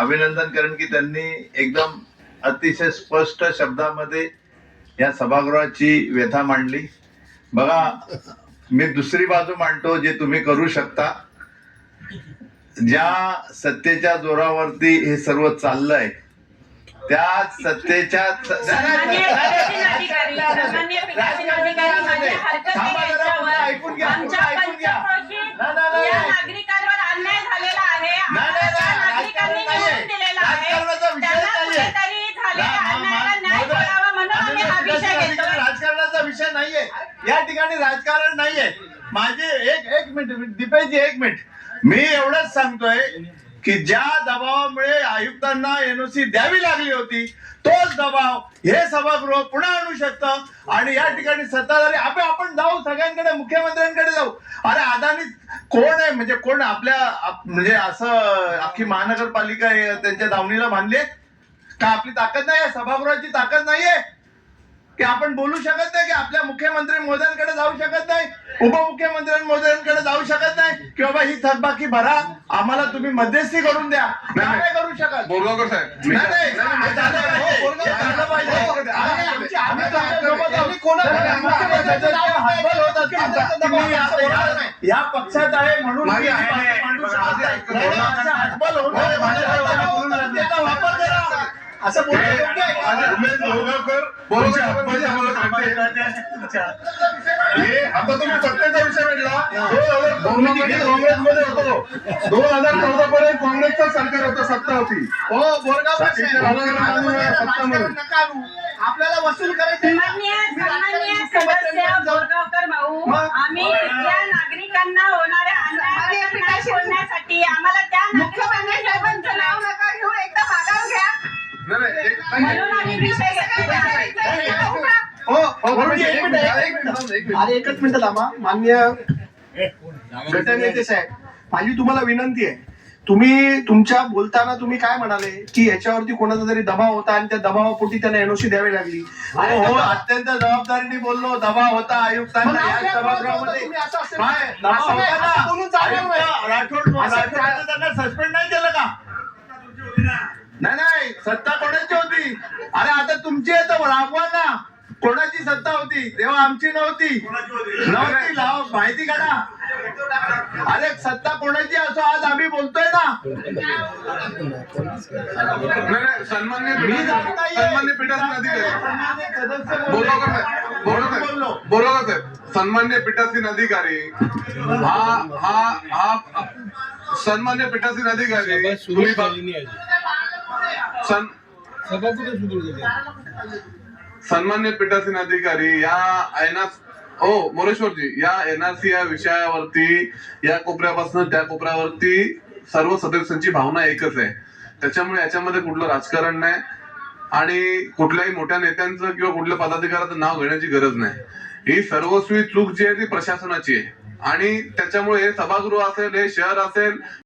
अभिनंदन करेन की त्यांनी एकदम अतिशय स्पष्ट शब्दामध्ये या सभागृहाची व्यथा मांडली. बघा, मी दुसरी बाजू मांडतो जे तुम्ही करू शकता. ज्या सत्तेच्या जोरावरती हे सर्व चाललंय त्या सत्तेच्या ऐकून घ्या, ऐकून घ्या. नागरिकांवर अन्याय झालेला आहे. राजकारणाचा विषय नाहीये या ठिकाणी, राजकारण नाहीये. माझे एक मिनिट दीपेशजी, एक मिनिट. मी एवढंच सांगतोय की ज्या दबावामुळे आयुक्तांना एनओसी द्यावी लागली होती तोच दबाव हे सभागृह पुन्हा आणू शकतं. आणि या ठिकाणी सत्ताधारी आपण जाऊ, सगळ्यांकडे, मुख्यमंत्र्यांकडे जाऊ. अरे अदानी कोण आहे, म्हणजे कोण आपल्या, म्हणजे असं अख्खी महानगरपालिका त्यांच्या दावणीला बांधली का? आपली ताकद नाही आहे, सभागृहाची ताकद नाहीये की आपण बोलू शकत नाही, की आपल्या मुख्यमंत्री महोदयांकडे जाऊ शकत नाही, उपमुख्यमंत्री महोदयांकडे जाऊ शकत नाही की बाबा ही थकबाकी भरा, आम्हाला तुम्ही मध्यस्थी करून द्या. नाही करू शकत. बोरगावकर साहेब, या पक्षात आहे म्हणून वापर करा असं उमेश बोरगावकर आता तुम्ही सत्तेचा विषय भेटला. 2014 होतो, 2014 पर्यंत काँग्रेसचं सरकार होतं, सत्ता होती. आपल्याला वसूल करायचे. बोरगावकर भाऊ, आम्ही या नागरिकांना होणाऱ्या अन्यायासाठी बोलण्यासाठी आम्हाला त्या नागरिकांचं नाव नका घेऊ, एकदा मागाव घ्या. म्हणून आम्ही विषय अरे एकच मिनिट थांबा. मान्य गटनेते साहेब, माझी तुम्हाला विनंती आहे. तुम्ही तुमच्या बोलताना तुम्ही काय म्हणाले की याच्यावरती कोणाचा तरी दबाव होता आणि त्या दबावापोटी त्यांना एनओसी द्यावी लागली. अरे हो, अत्यंत जबाबदारीने बोललो. दबाव होता आयुक्तांना या सभागृहामध्ये. राठोड त्यांना सस्पेंड नाही केलं का? नाही, सत्ता कोणाची होती? अरे आता तुमची आहे तर राबवा ना. कोणाची सत्ता होती तेव्हा? आमची नव्हती. लाव माहिती काढा. अरे सत्ता कोणाची असो, आज आम्ही बोलतोय ना. सन्मान्य पीठासीन अधिकारी बोरगावकर साहेब, सन्मान्य पीठासीन अधिकारी सन्मान्य पीठासीन अधिकारी सन्मान्य पीठासीन अधिकारी या मोरेश्वरजी, या एनआरसी या विषयावरती या कोपऱ्यापासून त्या कोपऱ्यावरती सर्व सदस्यांची भावना एकच आहे. त्याच्यामुळे याच्यामध्ये कुठलं राजकारण नाही आणि कुठल्याही मोठ्या नेत्यांचं किंवा कुठल्या पदाधिकाऱ्याचं नाव घेण्याची गरज नाही. ही सर्वस्वी चूक जी आहे ती प्रशासनाची आहे आणि त्याच्यामुळे हे सभागृह असेल, हे शहर असेल,